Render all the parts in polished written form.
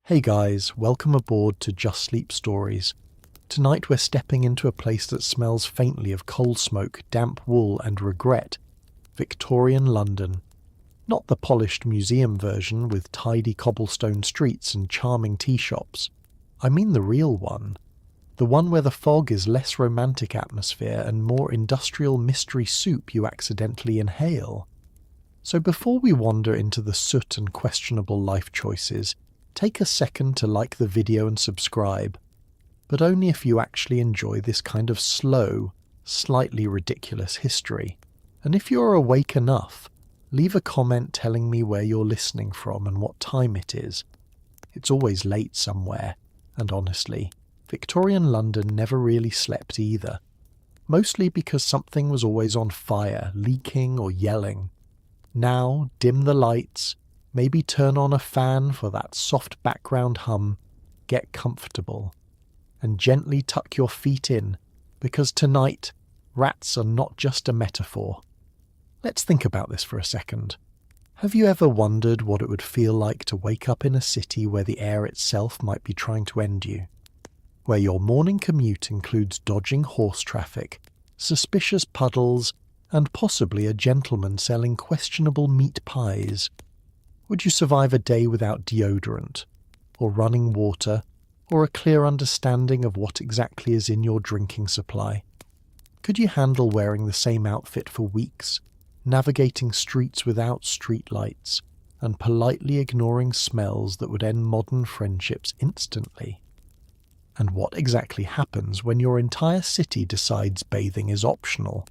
Hey guys, welcome aboard to Just Sleep Stories. Tonight we're stepping into a place that smells faintly of coal smoke, damp wool and regret. Victorian London. Not the polished museum version with tidy cobblestone streets and charming tea shops. I mean the real one. The one where the fog is less romantic atmosphere and more industrial mystery soup you accidentally inhale. So before we wander into the soot and questionable life choices, take a second to like the video and subscribe, but only if you actually enjoy this kind of slow, slightly ridiculous history. And if you're awake enough, leave a comment telling me where you're listening from and what time it is. It's always late somewhere, and honestly, Victorian London never really slept either. Mostly because something was always on fire, leaking or yelling. Now, dim the lights, maybe turn on a fan for that soft background hum, get comfortable, and gently tuck your feet in, because tonight, rats are not just a metaphor. Let's think about this for a second. Have you ever wondered what it would feel like to wake up in a city where the air itself might be trying to end you? Where your morning commute includes dodging horse traffic, suspicious puddles, and possibly a gentleman selling questionable meat pies? Would you survive a day without deodorant, or running water, or a clear understanding of what exactly is in your drinking supply? Could you handle wearing the same outfit for weeks, navigating streets without streetlights, and politely ignoring smells that would end modern friendships instantly? And what exactly happens when your entire city decides bathing is optional,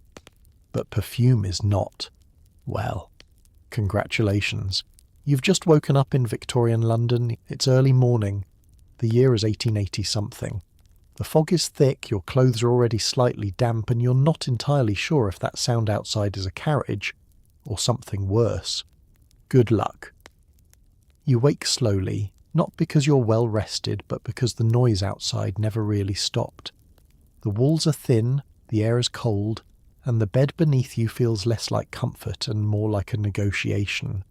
but perfume is not? Well, congratulations. You've just woken up in Victorian London. It's early morning. The year is 1880-something. The fog is thick, your clothes are already slightly damp, and you're not entirely sure if that sound outside is a carriage or something worse. Good luck. You wake slowly, not because you're well rested, but because the noise outside never really stopped. The walls are thin, the air is cold, and the bed beneath you feels less like comfort and more like a negotiation.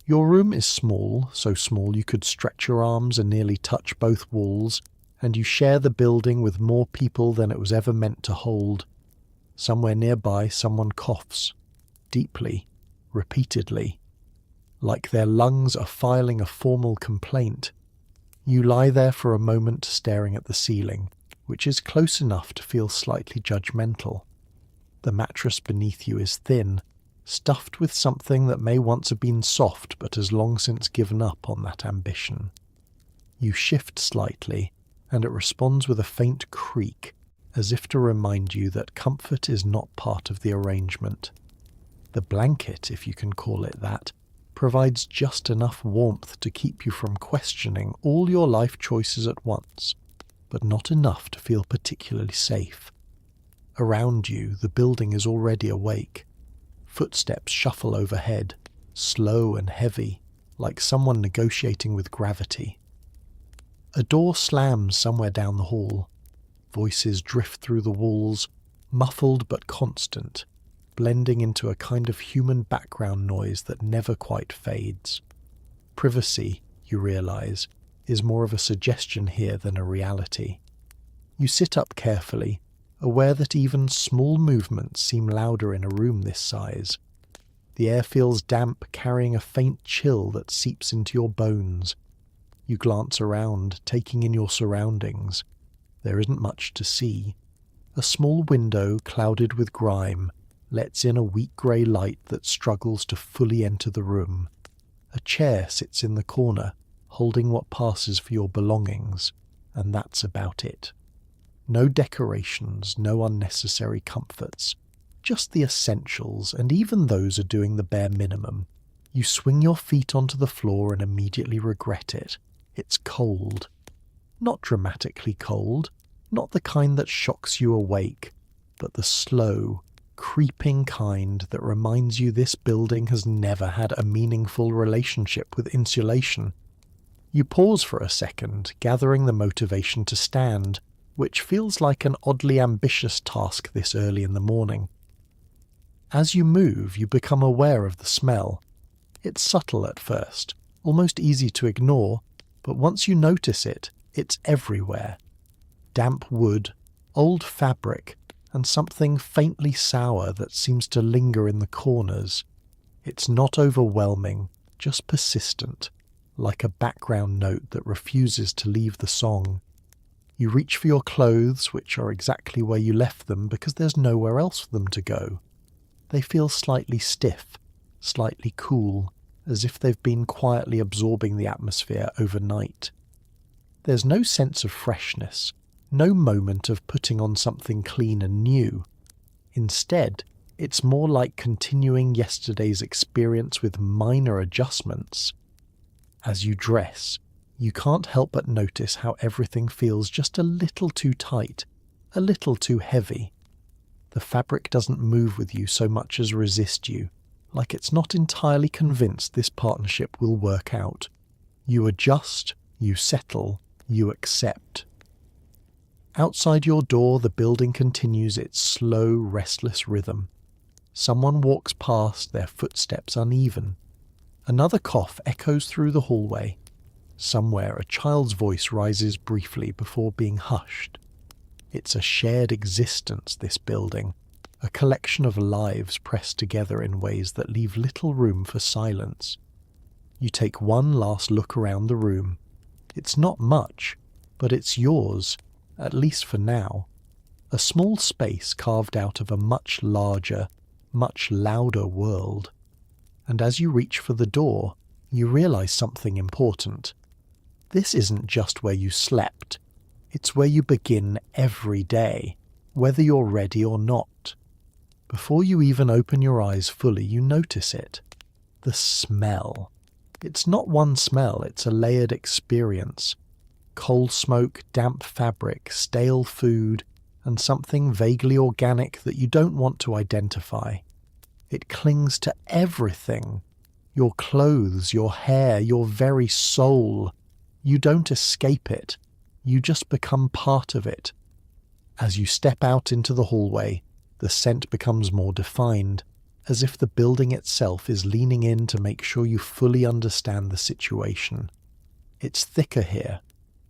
Your room is small, so small you could stretch your arms and nearly touch both walls, and you share the building with more people than it was ever meant to hold. Somewhere nearby, someone coughs, deeply, repeatedly, like their lungs are filing a formal complaint. You lie there for a moment staring at the ceiling, which is close enough to feel slightly judgmental. The mattress beneath you is thin, stuffed with something that may once have been soft but has long since given up on that ambition. You shift slightly, and it responds with a faint creak, as if to remind you that comfort is not part of the arrangement. The blanket, if you can call it that, provides just enough warmth to keep you from questioning all your life choices at once, but not enough to feel particularly safe. Around you, the building is already awake. Footsteps shuffle overhead, slow and heavy, like someone negotiating with gravity. A door slams somewhere down the hall. Voices drift through the walls, muffled but constant, blending into a kind of human background noise that never quite fades. Privacy, you realize, is more of a suggestion here than a reality. You sit up carefully, aware that even small movements seem louder in a room this size. The air feels damp, carrying a faint chill that seeps into your bones. You glance around, taking in your surroundings. There isn't much to see. A small window, clouded with grime, lets in a weak grey light that struggles to fully enter the room. A chair sits in the corner, holding what passes for your belongings, and that's about it. No decorations, no unnecessary comforts, just the essentials, and even those are doing the bare minimum. You swing your feet onto the floor and immediately regret it. It's cold. Not dramatically cold, not the kind that shocks you awake, but the slow, creeping kind that reminds you this building has never had a meaningful relationship with insulation. You pause for a second, gathering the motivation to stand, which feels like an oddly ambitious task this early in the morning. As you move, you become aware of the smell. It's subtle at first, almost easy to ignore, But once you notice it, it's everywhere. Damp wood, old fabric, and something faintly sour that seems to linger in the corners. It's not overwhelming, just persistent, like a background note that refuses to leave the song. You reach for your clothes, which are exactly where you left them because there's nowhere else for them to go. They feel slightly stiff, slightly cool, as if they've been quietly absorbing the atmosphere overnight. There's no sense of freshness, no moment of putting on something clean and new. Instead, it's more like continuing yesterday's experience with minor adjustments. As you dress, you can't help but notice how everything feels just a little too tight, a little too heavy. The fabric doesn't move with you so much as resist you, like it's not entirely convinced this partnership will work out. You adjust, you settle, you accept. Outside your door, the building continues its slow, restless rhythm. Someone walks past, their footsteps uneven. Another cough echoes through the hallway. Somewhere a child's voice rises briefly before being hushed. It's a shared existence, this building, a collection of lives pressed together in ways that leave little room for silence. You take one last look around the room. It's not much, but it's yours, at least for now. A small space carved out of a much larger, much louder world. And as you reach for the door, you realize something important. This isn't just where you slept. It's where you begin every day, whether you're ready or not. Before you even open your eyes fully, you notice it. The smell. It's not one smell, it's a layered experience. Coal smoke, damp fabric, stale food, and something vaguely organic that you don't want to identify. It clings to everything. Your clothes, your hair, your very soul. You don't escape it. You just become part of it. As you step out into the hallway, the scent becomes more defined, as if the building itself is leaning in to make sure you fully understand the situation. It's thicker here,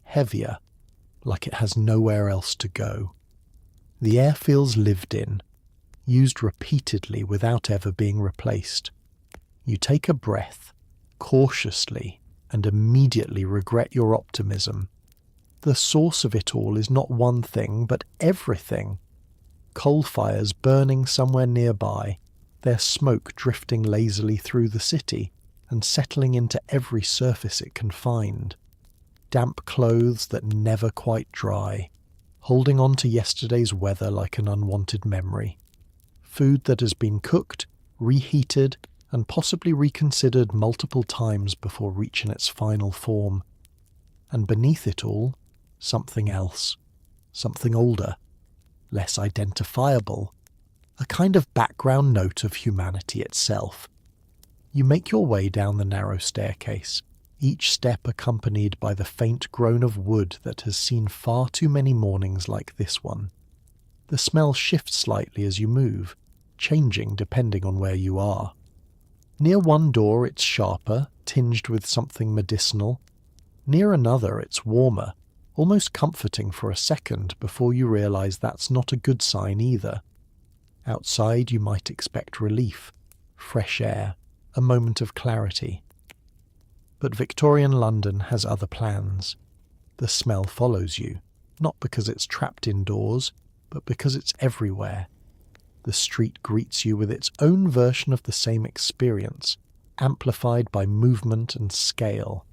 heavier, like it has nowhere else to go. The air feels lived in, used repeatedly without ever being replaced. You take a breath, cautiously, and immediately regret your optimism. The source of it all is not one thing, but everything. Coal fires burning somewhere nearby, their smoke drifting lazily through the city and settling into every surface it can find. Damp clothes that never quite dry, holding on to yesterday's weather like an unwanted memory. Food that has been cooked, reheated, and possibly reconsidered multiple times before reaching its final form. And beneath it all, something else, something older, less identifiable, a kind of background note of humanity itself. You make your way down the narrow staircase, each step accompanied by the faint groan of wood that has seen far too many mornings like this one. The smell shifts slightly as you move, changing depending on where you are. Near one door it's sharper, tinged with something medicinal. Near another it's warmer, almost comforting for a second before you realize that's not a good sign either. Outside you might expect relief, fresh air, a moment of clarity. But Victorian London has other plans. The smell follows you, not because it's trapped indoors, but because it's everywhere. The street greets you with its own version of the same experience, amplified by movement and scale.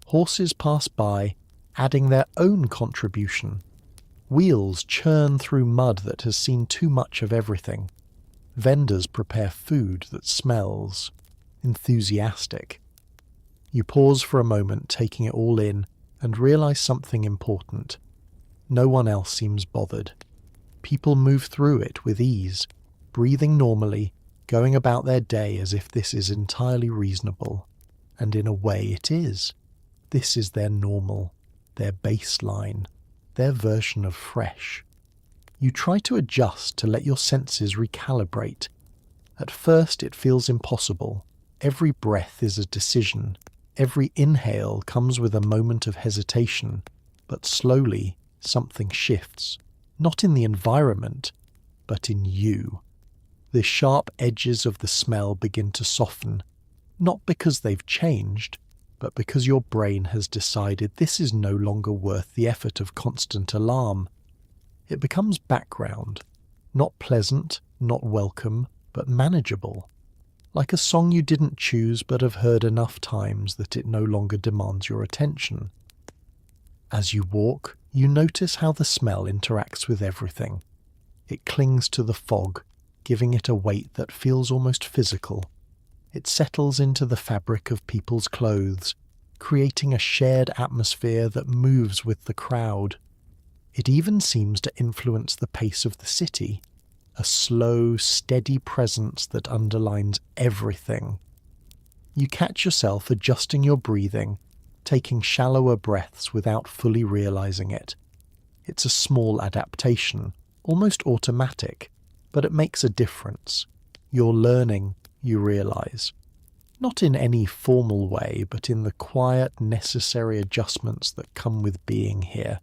Horses pass by, adding their own contribution. Wheels churn through mud that has seen too much of everything. Vendors prepare food that smells enthusiastic. You pause for a moment, taking it all in, and realize something important. No one else seems bothered. People move through it with ease, breathing normally, going about their day as if this is entirely reasonable. And in a way it is. This is their normal, their baseline, their version of fresh. You try to adjust to let your senses recalibrate. At first it feels impossible. Every breath is a decision. Every inhale comes with a moment of hesitation, but slowly something shifts, not in the environment, but in you. The sharp edges of the smell begin to soften, not because they've changed, but because your brain has decided this is no longer worth the effort of constant alarm. It becomes background, not pleasant, not welcome, but manageable. Like a song you didn't choose but have heard enough times that it no longer demands your attention. As you walk, you notice how the smell interacts with everything. It clings to the fog, giving it a weight that feels almost physical. It settles into the fabric of people's clothes, creating a shared atmosphere that moves with the crowd. It even seems to influence the pace of the city, a slow, steady presence that underlines everything. You catch yourself adjusting your breathing, taking shallower breaths without fully realizing it. It's a small adaptation, almost automatic, but it makes a difference. You're learning, you realize. Not in any formal way, but in the quiet, necessary adjustments that come with being here.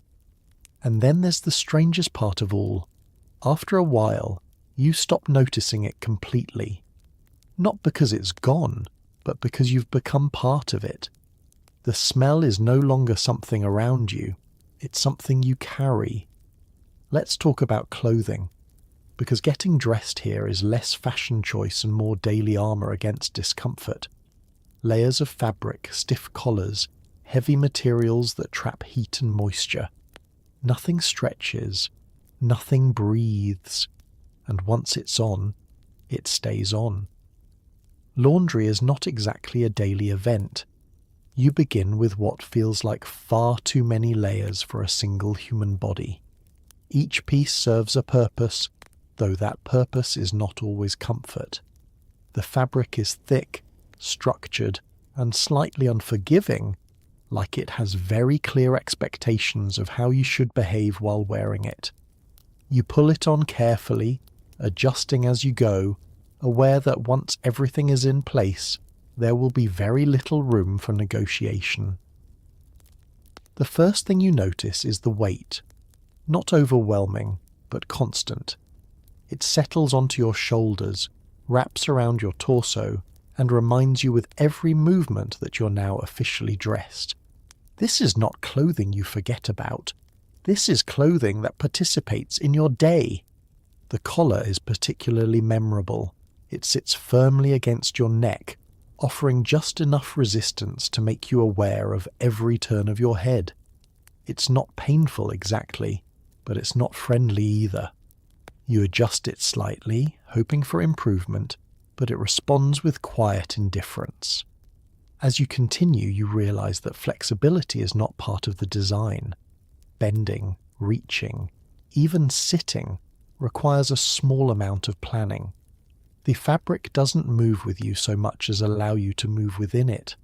And then there's the strangest part of all. After a while, you stop noticing it completely. Not because it's gone, but because you've become part of it. The smell is no longer something around you, it's something you carry. Let's talk about clothing, because getting dressed here is less fashion choice and more daily armour against discomfort. Layers of fabric, stiff collars, heavy materials that trap heat and moisture. Nothing stretches, nothing breathes, and once it's on, it stays on. Laundry is not exactly a daily event. You begin with what feels like far too many layers for a single human body. Each piece serves a purpose, though that purpose is not always comfort. The fabric is thick, structured, and slightly unforgiving, like it has very clear expectations of how you should behave while wearing it. You pull it on carefully, adjusting as you go, aware that once everything is in place, there will be very little room for negotiation. The first thing you notice is the weight. Not overwhelming, but constant. It settles onto your shoulders, wraps around your torso, and reminds you with every movement that you're now officially dressed. This is not clothing you forget about. This is clothing that participates in your day. The collar is particularly memorable. It sits firmly against your neck, offering just enough resistance to make you aware of every turn of your head. It's not painful exactly, but it's not friendly either. You adjust it slightly, hoping for improvement, but it responds with quiet indifference. As you continue, you realize that flexibility is not part of the design. Bending, reaching, even sitting requires a small amount of planning. The fabric doesn't move with you so much as allow you to move within it,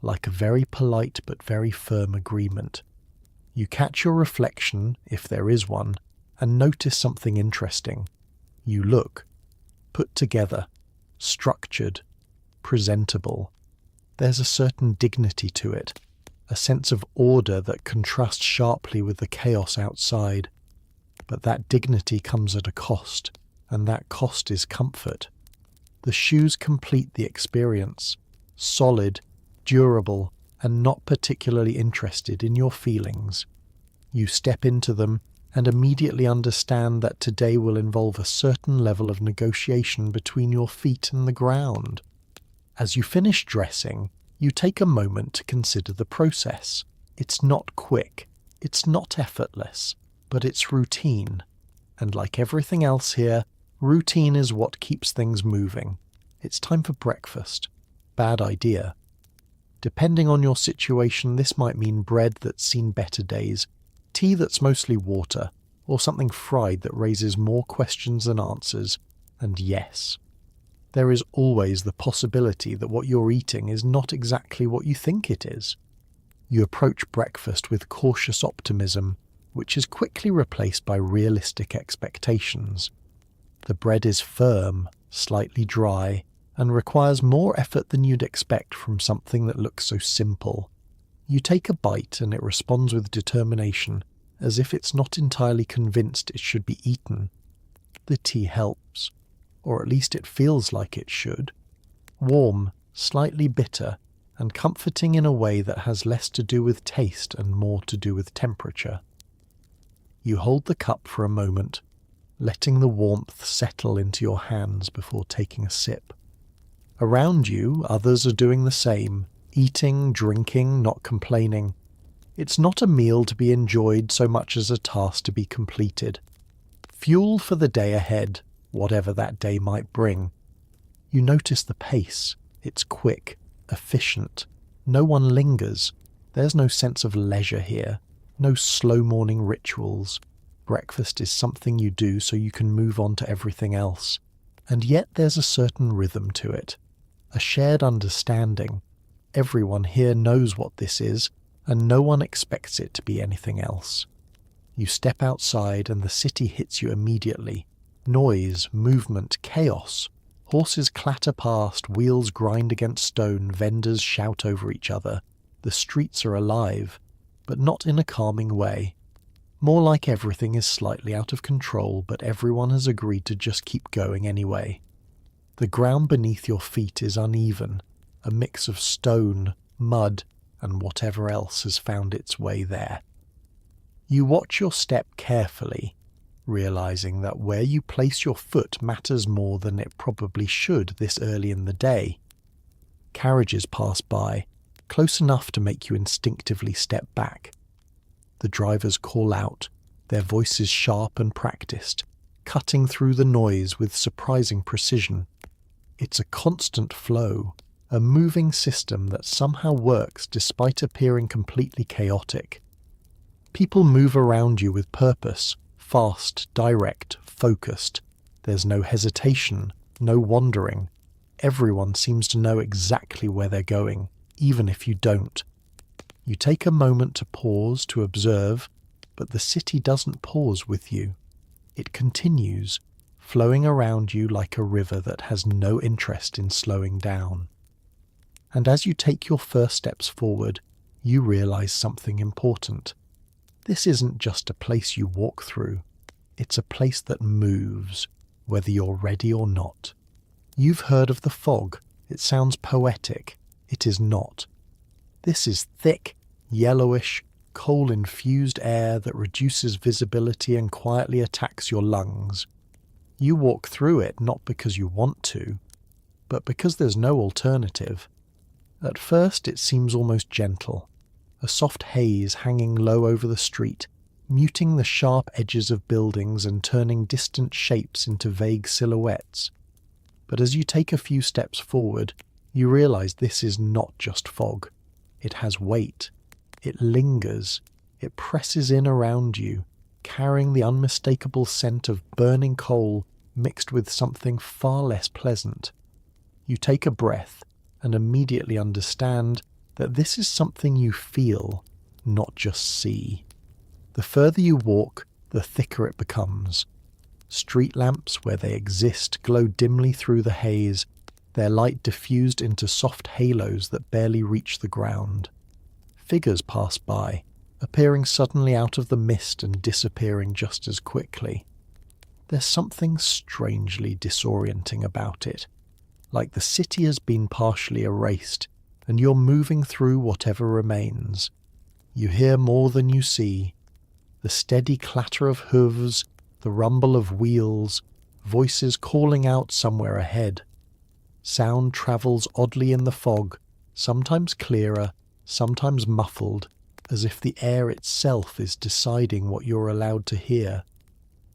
like a very polite but very firm agreement. You catch your reflection, if there is one, and notice something interesting. You look, put together, structured, presentable. There's a certain dignity to it, a sense of order that contrasts sharply with the chaos outside. But that dignity comes at a cost, and that cost is comfort. The shoes complete the experience, solid, durable, and not particularly interested in your feelings. You step into them and immediately understand that today will involve a certain level of negotiation between your feet and the ground. As you finish dressing, you take a moment to consider the process. It's not quick, it's not effortless, but it's routine. And like everything else here, routine is what keeps things moving. It's time for breakfast. Bad idea. Depending on your situation, this might mean bread that's seen better days, tea that's mostly water, or something fried that raises more questions than answers. And yes, there is always the possibility that what you're eating is not exactly what you think it is. You approach breakfast with cautious optimism, which is quickly replaced by realistic expectations. The bread is firm, slightly dry, and requires more effort than you'd expect from something that looks so simple. You take a bite and it responds with determination, as if it's not entirely convinced it should be eaten. The tea helps, or at least it feels like it should. Warm, slightly bitter, and comforting in a way that has less to do with taste and more to do with temperature. You hold the cup for a moment, letting the warmth settle into your hands before taking a sip. Around you, others are doing the same, eating, drinking, not complaining. It's not a meal to be enjoyed so much as a task to be completed. Fuel for the day ahead, whatever that day might bring. You notice the pace. It's quick, efficient. No one lingers. There's no sense of leisure here. No slow morning rituals. Breakfast is something you do so you can move on to everything else. And yet there's a certain rhythm to it. A shared understanding. Everyone here knows what this is, and no one expects it to be anything else. You step outside and the city hits you immediately. Noise, movement, chaos. Horses clatter past, wheels grind against stone, vendors shout over each other. The streets are alive, but not in a calming way. More like everything is slightly out of control, but everyone has agreed to just keep going anyway. The ground beneath your feet is uneven, a mix of stone, mud, and whatever else has found its way there. You watch your step carefully, realizing that where you place your foot matters more than it probably should this early in the day. Carriages pass by, close enough to make you instinctively step back. The drivers call out, their voices sharp and practiced, cutting through the noise with surprising precision. It's a constant flow, a moving system that somehow works despite appearing completely chaotic. People move around you with purpose, fast, direct, focused. There's no hesitation, no wandering. Everyone seems to know exactly where they're going, even if you don't. You take a moment to pause, to observe, but the city doesn't pause with you. It continues, flowing around you like a river that has no interest in slowing down. And as you take your first steps forward, you realize something important. This isn't just a place you walk through. It's a place that moves, whether you're ready or not. You've heard of the fog. It sounds poetic. It is not. This is thick, yellowish, coal-infused air that reduces visibility and quietly attacks your lungs. You walk through it not because you want to, but because there's no alternative. At first it seems almost gentle, a soft haze hanging low over the street, muting the sharp edges of buildings and turning distant shapes into vague silhouettes. But as you take a few steps forward, you realize this is not just fog. It has weight. It lingers. It presses in around you, carrying the unmistakable scent of burning coal mixed with something far less pleasant. You take a breath and immediately understand that this is something you feel, not just see. The further you walk, the thicker it becomes. Street lamps, where they exist, glow dimly through the haze, their light diffused into soft halos that barely reach the ground. Figures pass by, appearing suddenly out of the mist and disappearing just as quickly. There's something strangely disorienting about it, like the city has been partially erased, and you're moving through whatever remains. You hear more than you see. The steady clatter of hooves, the rumble of wheels, voices calling out somewhere ahead. Sound travels oddly in the fog, sometimes clearer, sometimes muffled, as if the air itself is deciding what you're allowed to hear.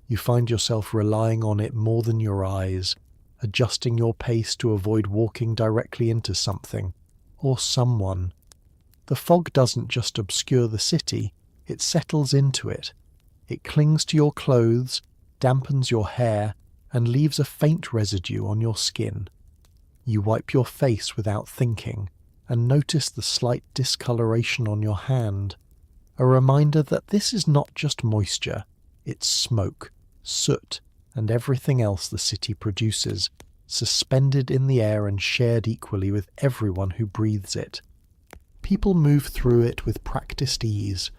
You find yourself relying on it more than your eyes, adjusting your pace to avoid walking directly into something, or someone. The fog doesn't just obscure the city, it settles into it. It clings to your clothes, dampens your hair, and leaves a faint residue on your skin. You wipe your face without thinking, and notice the slight discoloration on your hand, a reminder that this is not just moisture, it's smoke, soot, and everything else the city produces, suspended in the air and shared equally with everyone who breathes it. People move through it with practiced ease,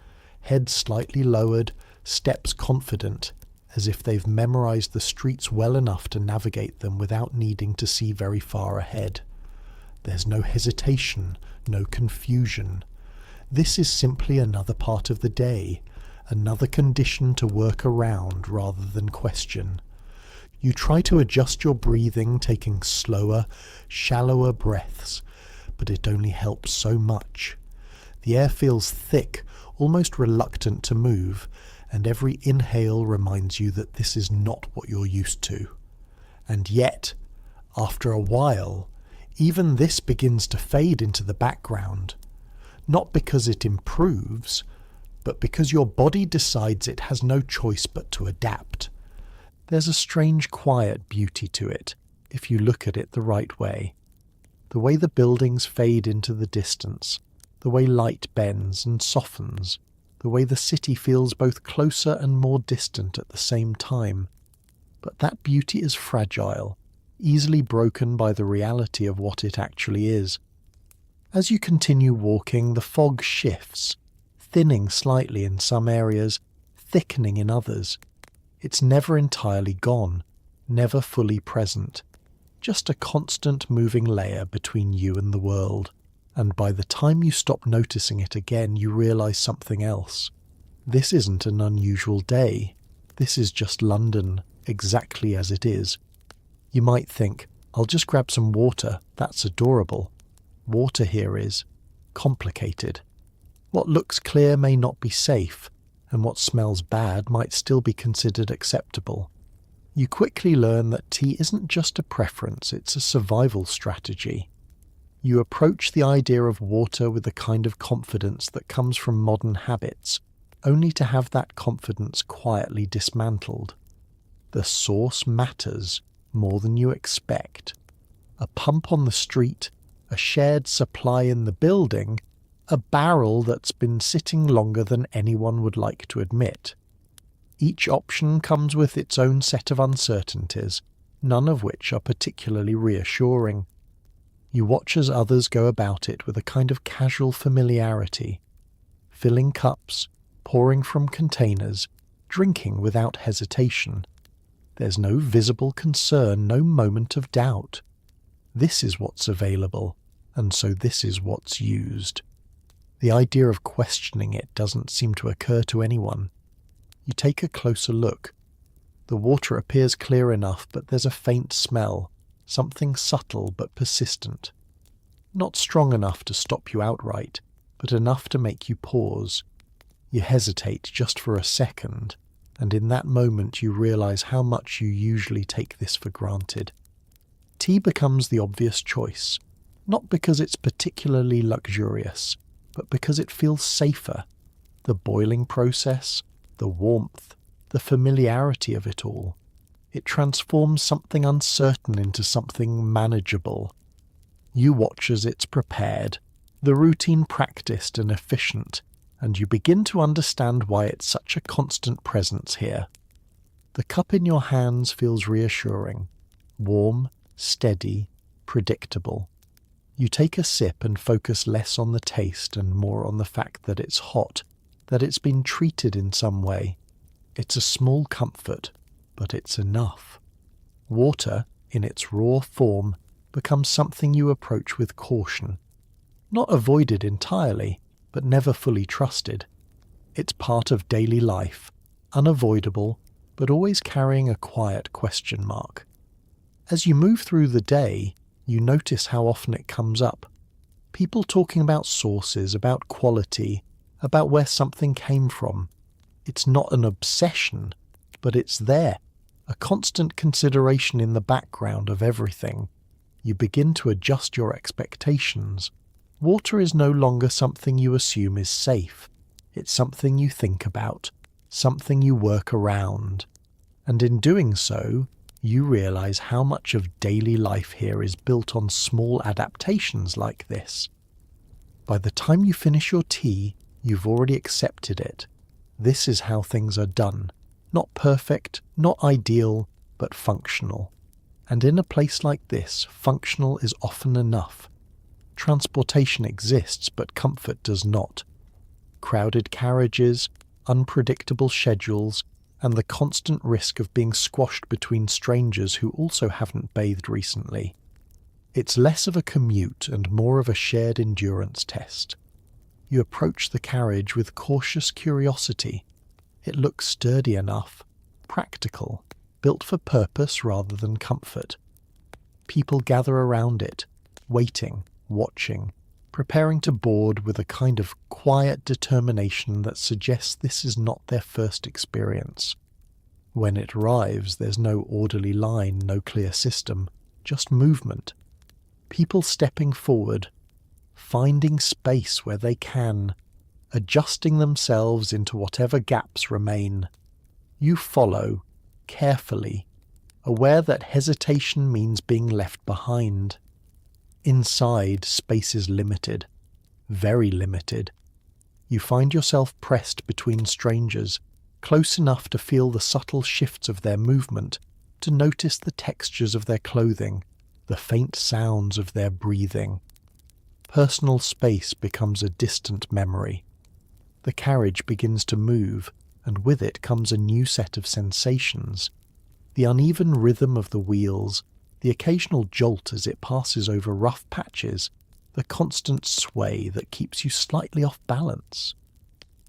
heads slightly lowered, steps confident, as if they've memorized the streets well enough to navigate them without needing to see very far ahead. There's no hesitation, no confusion. This is simply another part of the day, another condition to work around rather than question. You try to adjust your breathing, taking slower, shallower breaths, but it only helps so much. The air feels thick, almost reluctant to move, and every inhale reminds you that this is not what you're used to. And yet, after a while, even this begins to fade into the background, not because it improves, but because your body decides it has no choice but to adapt. There's a strange quiet beauty to it, if you look at it the right way. The way the buildings fade into the distance, the way light bends and softens, the way the city feels both closer and more distant at the same time. But that beauty is fragile, easily broken by the reality of what it actually is. As you continue walking, the fog shifts, thinning slightly in some areas, thickening in others. It's never entirely gone, never fully present, just a constant moving layer between you and the world. And by the time you stop noticing it again, you realize something else. This isn't an unusual day. This is just London, exactly as it is. You might think, I'll just grab some water, that's adorable. Water here is complicated. What looks clear may not be safe, and what smells bad might still be considered acceptable. You quickly learn that tea isn't just a preference, it's a survival strategy. You approach the idea of water with a kind of confidence that comes from modern habits, only to have that confidence quietly dismantled. The source matters more than you expect. A pump on the street, a shared supply in the building, a barrel that's been sitting longer than anyone would like to admit. Each option comes with its own set of uncertainties, none of which are particularly reassuring. You watch as others go about it with a kind of casual familiarity, filling cups, pouring from containers, drinking without hesitation. There's no visible concern, no moment of doubt. This is what's available, and so this is what's used. The idea of questioning it doesn't seem to occur to anyone. You take a closer look. The water appears clear enough, but there's a faint smell, something subtle but persistent. Not strong enough to stop you outright, but enough to make you pause. You hesitate just for a second, and in that moment you realize how much you usually take this for granted. Tea becomes the obvious choice, not because it's particularly luxurious, but because it feels safer. The boiling process, the warmth, the familiarity of it all. It transforms something uncertain into something manageable. You watch as it's prepared, the routine practiced and efficient, and you begin to understand why it's such a constant presence here. The cup in your hands feels reassuring, warm, steady, predictable. You take a sip and focus less on the taste and more on the fact that it's hot, that it's been treated in some way. It's a small comfort, but it's enough. Water, in its raw form, becomes something you approach with caution. Not avoided entirely, but never fully trusted. It's part of daily life, unavoidable, but always carrying a quiet question mark. As you move through the day, you notice how often it comes up. People talking about sources, about quality, about where something came from. It's not an obsession, but it's there, a constant consideration in the background of everything. You begin to adjust your expectations. Water is no longer something you assume is safe. It's something you think about, something you work around. And in doing so, you realize how much of daily life here is built on small adaptations like this. By the time you finish your tea, you've already accepted it. This is how things are done. Not perfect, not ideal, but functional. And in a place like this, functional is often enough. Transportation exists, but comfort does not. Crowded carriages, unpredictable schedules, and the constant risk of being squashed between strangers who also haven't bathed recently. It's less of a commute and more of a shared endurance test. You approach the carriage with cautious curiosity. It looks sturdy enough, practical, built for purpose rather than comfort. People gather around it, waiting, watching, preparing to board with a kind of quiet determination that suggests this is not their first experience. When it arrives, there's no orderly line, no clear system, just movement. People stepping forward, finding space where they can, adjusting themselves into whatever gaps remain. You follow, carefully, aware that hesitation means being left behind. Inside, space is limited, very limited. You find yourself pressed between strangers, close enough to feel the subtle shifts of their movement, to notice the textures of their clothing, the faint sounds of their breathing. Personal space becomes a distant memory. The carriage begins to move, and with it comes a new set of sensations. The uneven rhythm of the wheels, the occasional jolt as it passes over rough patches, the constant sway that keeps you slightly off balance.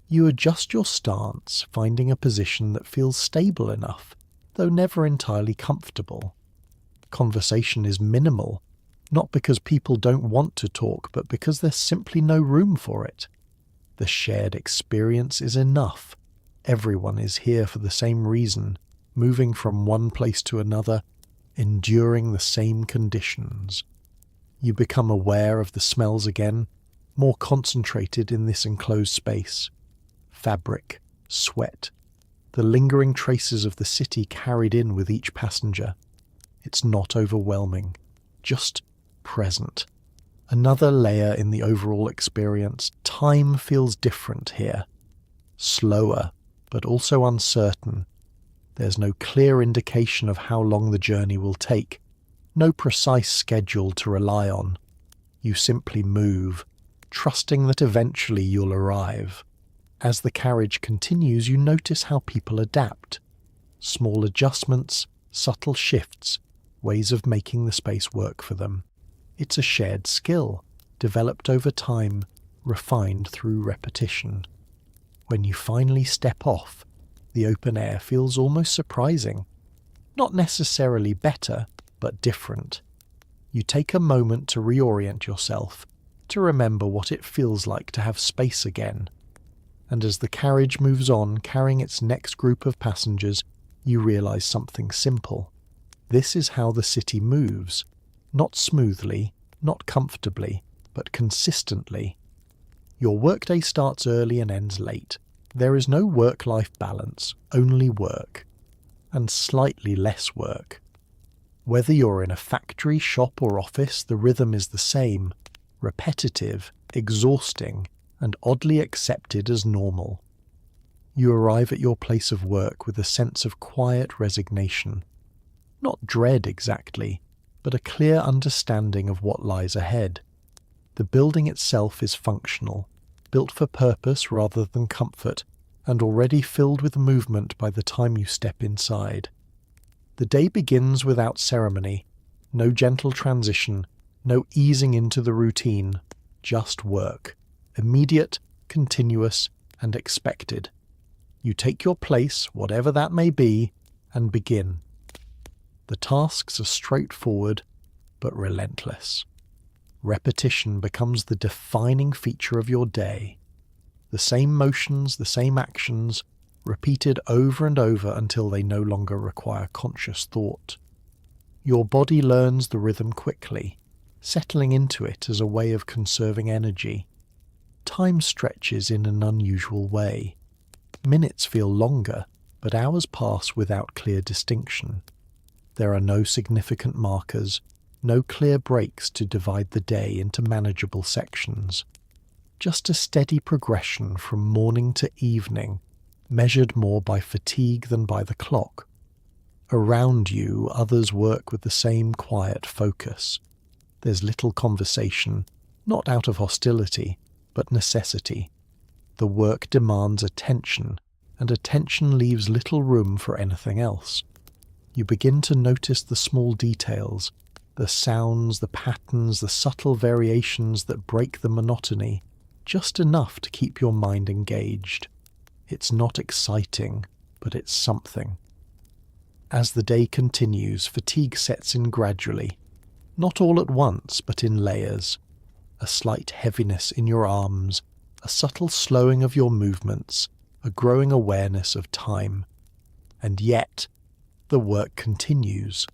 You adjust your stance, finding a position that feels stable enough, though never entirely comfortable. Conversation is minimal, not because people don't want to talk, but because there's simply no room for it. The shared experience is enough. Everyone is here for the same reason, moving from one place to another, enduring the same conditions. You become aware of the smells again, more concentrated in this enclosed space. Fabric, sweat, the lingering traces of the city carried in with each passenger. It's not overwhelming, just present. Another layer in the overall experience. Time feels different here. Slower, but also uncertain. There's no clear indication of how long the journey will take, no precise schedule to rely on. You simply move, trusting that eventually you'll arrive. As the carriage continues, you notice how people adapt. Small adjustments, subtle shifts, ways of making the space work for them. It's a shared skill, developed over time, refined through repetition. When you finally step off, the open air feels almost surprising. Not necessarily better, but different. You take a moment to reorient yourself, to remember what it feels like to have space again. And as the carriage moves on, carrying its next group of passengers, you realize something simple. This is how the city moves. Not smoothly, not comfortably, but consistently. Your workday starts early and ends late. There is no work-life balance, only work. And slightly less work. Whether you're in a factory, shop or office, the rhythm is the same. Repetitive, exhausting, and oddly accepted as normal. You arrive at your place of work with a sense of quiet resignation. Not dread exactly, but a clear understanding of what lies ahead. The building itself is functional, built for purpose rather than comfort, and already filled with movement by the time you step inside. The day begins without ceremony, no gentle transition, no easing into the routine, just work. Immediate, continuous, and expected. You take your place, whatever that may be, and begin. The tasks are straightforward, but relentless. Repetition becomes the defining feature of your day. The same motions, the same actions, repeated over and over until they no longer require conscious thought. Your body learns the rhythm quickly, settling into it as a way of conserving energy. Time stretches in an unusual way. Minutes feel longer, but hours pass without clear distinction. There are no significant markers, no clear breaks to divide the day into manageable sections. Just a steady progression from morning to evening, measured more by fatigue than by the clock. Around you, others work with the same quiet focus. There's little conversation, not out of hostility, but necessity. The work demands attention, and attention leaves little room for anything else. You begin to notice the small details, the sounds, the patterns, the subtle variations that break the monotony, just enough to keep your mind engaged. It's not exciting, but it's something. As the day continues, fatigue sets in gradually, not all at once, but in layers. A slight heaviness in your arms, a subtle slowing of your movements, a growing awareness of time. And yet, the work continues,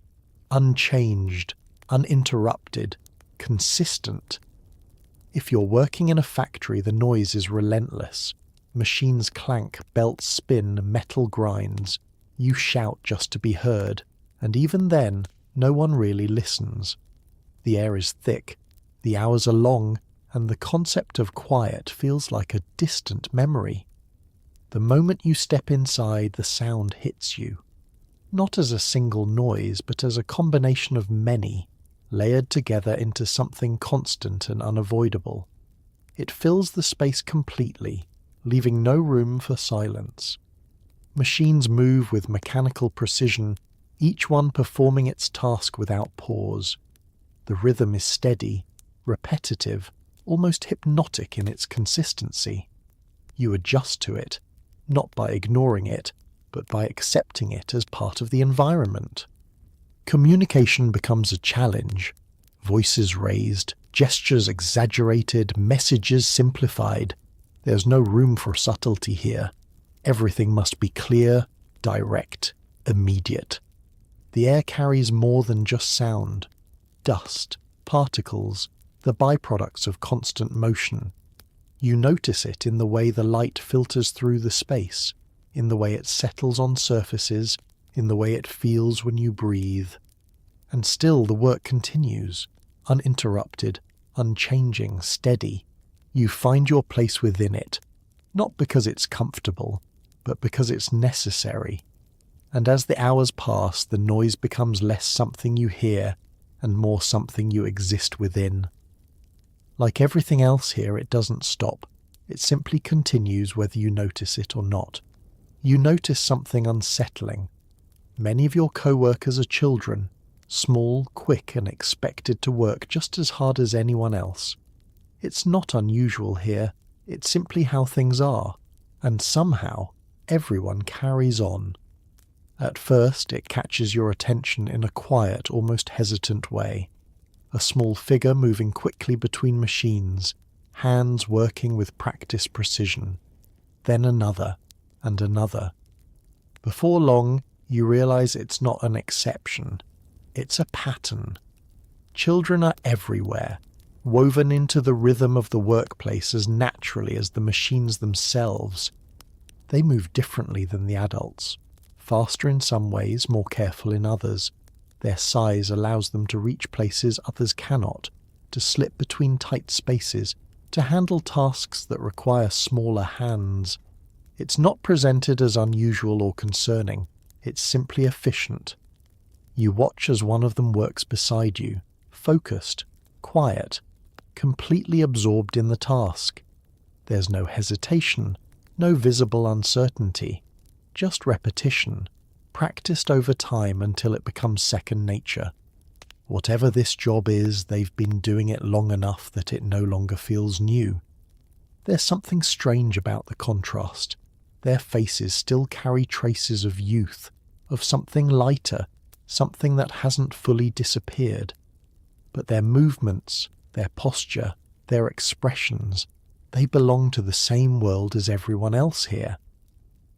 unchanged, uninterrupted, consistent. If you're working in a factory, the noise is relentless. Machines clank, belts spin, metal grinds. You shout just to be heard, and even then, no one really listens. The air is thick, the hours are long, and the concept of quiet feels like a distant memory. The moment you step inside, the sound hits you. Not as a single noise, but as a combination of many, layered together into something constant and unavoidable. It fills the space completely, leaving no room for silence. Machines move with mechanical precision, each one performing its task without pause. The rhythm is steady, repetitive, almost hypnotic in its consistency. You adjust to it, not by ignoring it, but by accepting it as part of the environment. Communication becomes a challenge. Voices raised, gestures exaggerated, messages simplified. There's no room for subtlety here. Everything must be clear, direct, immediate. The air carries more than just sound. Dust, particles, the byproducts of constant motion. You notice it in the way the light filters through the space, in the way it settles on surfaces, in the way it feels when you breathe. And still the work continues, uninterrupted, unchanging, steady. You find your place within it, not because it's comfortable, but because it's necessary. And as the hours pass, the noise becomes less something you hear and more something you exist within. Like everything else here, it doesn't stop. It simply continues whether you notice it or not. You notice something unsettling. Many of your co-workers are children, small, quick, and expected to work just as hard as anyone else. It's not unusual here, it's simply how things are, and somehow everyone carries on. At first it catches your attention in a quiet, almost hesitant way. A small figure moving quickly between machines, hands working with practiced precision. Then another, and another. Before long, you realize it's not an exception. It's a pattern. Children are everywhere, woven into the rhythm of the workplace as naturally as the machines themselves. They move differently than the adults, faster in some ways, more careful in others. Their size allows them to reach places others cannot, to slip between tight spaces, to handle tasks that require smaller hands. It's not presented as unusual or concerning, it's simply efficient. You watch as one of them works beside you, focused, quiet, completely absorbed in the task. There's no hesitation, no visible uncertainty, just repetition, practiced over time until it becomes second nature. Whatever this job is, they've been doing it long enough that it no longer feels new. There's something strange about the contrast. Their faces still carry traces of youth, of something lighter, something that hasn't fully disappeared. But their movements, their posture, their expressions, they belong to the same world as everyone else here.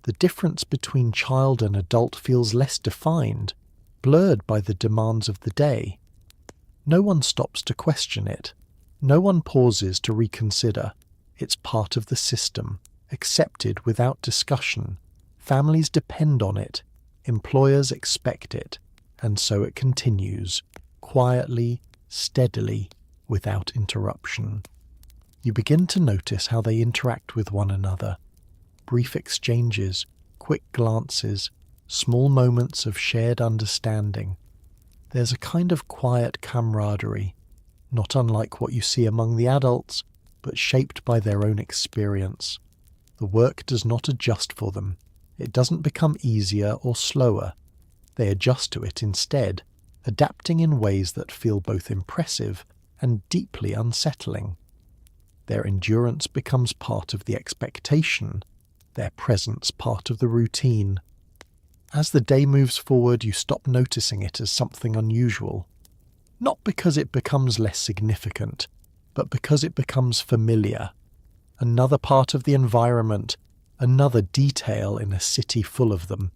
The difference between child and adult feels less defined, blurred by the demands of the day. No one stops to question it. No one pauses to reconsider. It's part of the system, accepted without discussion. Families depend on it. Employers expect it. And so it continues, quietly, steadily, without interruption. You begin to notice how they interact with one another. Brief exchanges, quick glances, small moments of shared understanding. There's a kind of quiet camaraderie, not unlike what you see among the adults, but shaped by their own experience. The work does not adjust for them. It doesn't become easier or slower. They adjust to it instead, adapting in ways that feel both impressive and deeply unsettling. Their endurance becomes part of the expectation, their presence part of the routine. As the day moves forward, you stop noticing it as something unusual. Not because it becomes less significant, but because it becomes familiar. Another part of the environment, another detail in a city full of them.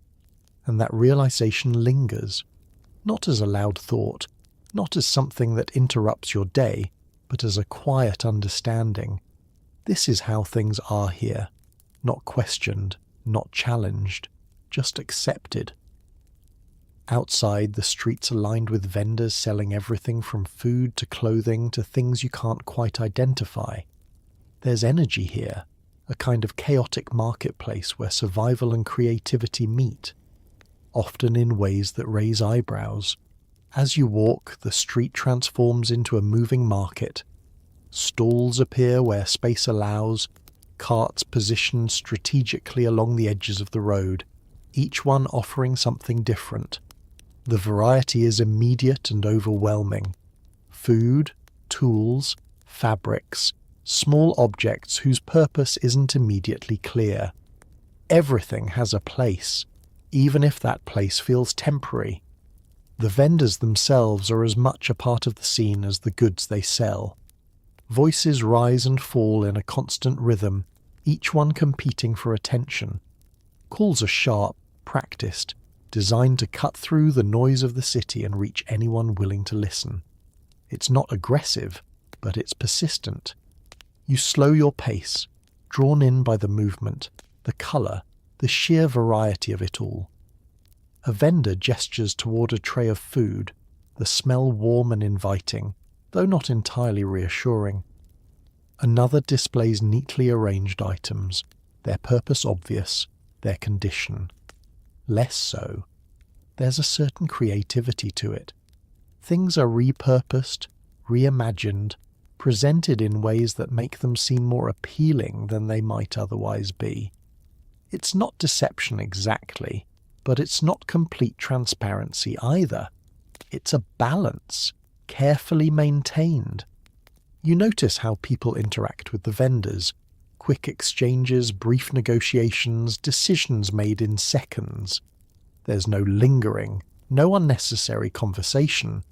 And that realization lingers, not as a loud thought, not as something that interrupts your day, but as a quiet understanding. This is how things are here, not questioned, not challenged, just accepted. Outside, the streets are lined with vendors selling everything from food to clothing to things you can't quite identify. There's energy here, a kind of chaotic marketplace where survival and creativity meet, often in ways that raise eyebrows. As you walk, the street transforms into a moving market. Stalls appear where space allows, carts positioned strategically along the edges of the road, each one offering something different. The variety is immediate and overwhelming. Food, tools, fabrics, small objects whose purpose isn't immediately clear. Everything has a place, even if that place feels temporary. The vendors themselves are as much a part of the scene as the goods they sell. Voices rise and fall in a constant rhythm, each one competing for attention. Calls are sharp, practiced, designed to cut through the noise of the city and reach anyone willing to listen. It's not aggressive, but it's persistent. You slow your pace, drawn in by the movement, the colour, the sheer variety of it all. A vendor gestures toward a tray of food, the smell warm and inviting, though not entirely reassuring. Another displays neatly arranged items, their purpose obvious, their condition. Less so. There's a certain creativity to it. Things are repurposed, reimagined, presented in ways that make them seem more appealing than they might otherwise be. It's not deception exactly, but it's not complete transparency either. It's a balance, carefully maintained. You notice how people interact with the vendors. Quick exchanges, brief negotiations, decisions made in seconds. There's no lingering, no unnecessary conversation.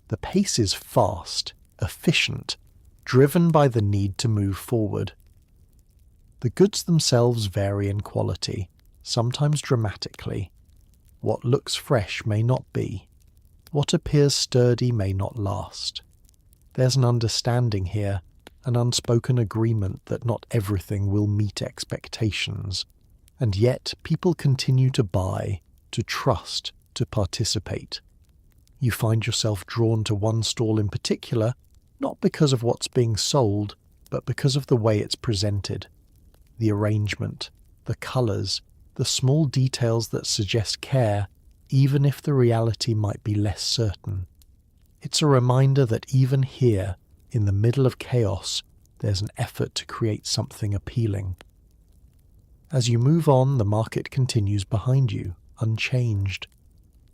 The pace is fast, efficient, driven by the need to move forward. The goods themselves vary in quality, sometimes dramatically. What looks fresh may not be. What appears sturdy may not last. There's an understanding here, an unspoken agreement that not everything will meet expectations. And yet people continue to buy, to trust, to participate. You find yourself drawn to one stall in particular, not because of what's being sold, but because of the way it's presented. The arrangement, the colours, the small details that suggest care, even if the reality might be less certain. It's a reminder that even here, in the middle of chaos, there's an effort to create something appealing. As you move on, the market continues behind you, unchanged.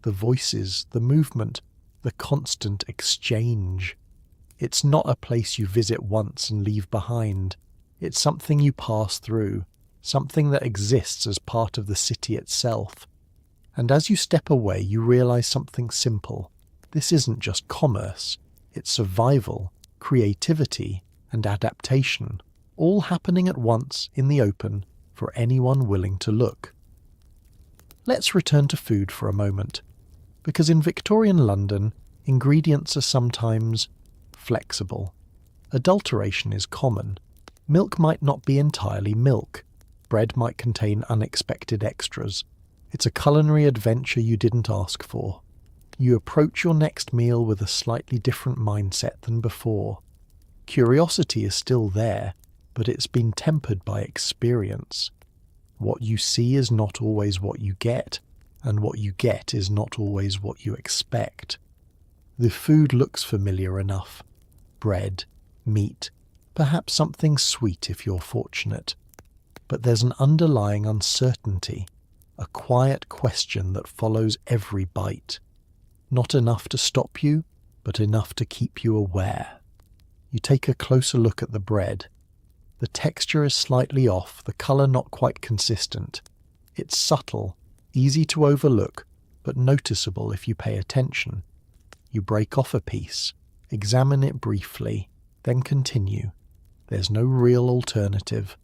The voices, the movement, the constant exchange. It's not a place you visit once and leave behind. It's something you pass through, something that exists as part of the city itself. And as you step away, you realize something simple. This isn't just commerce. It's survival, creativity, and adaptation, all happening at once in the open for anyone willing to look. Let's return to food for a moment, because in Victorian London, ingredients are sometimes flexible. Adulteration is common. Milk might not be entirely milk. Bread might contain unexpected extras. It's a culinary adventure you didn't ask for. You approach your next meal with a slightly different mindset than before. Curiosity is still there, but it's been tempered by experience. What you see is not always what you get, and what you get is not always what you expect. The food looks familiar enough. Bread, meat, perhaps something sweet if you're fortunate. But there's an underlying uncertainty, a quiet question that follows every bite. Not enough to stop you, but enough to keep you aware. You take a closer look at the bread. The texture is slightly off, the colour not quite consistent. It's subtle, easy to overlook, but noticeable if you pay attention. You break off a piece, examine it briefly, then continue. There's no real alternative.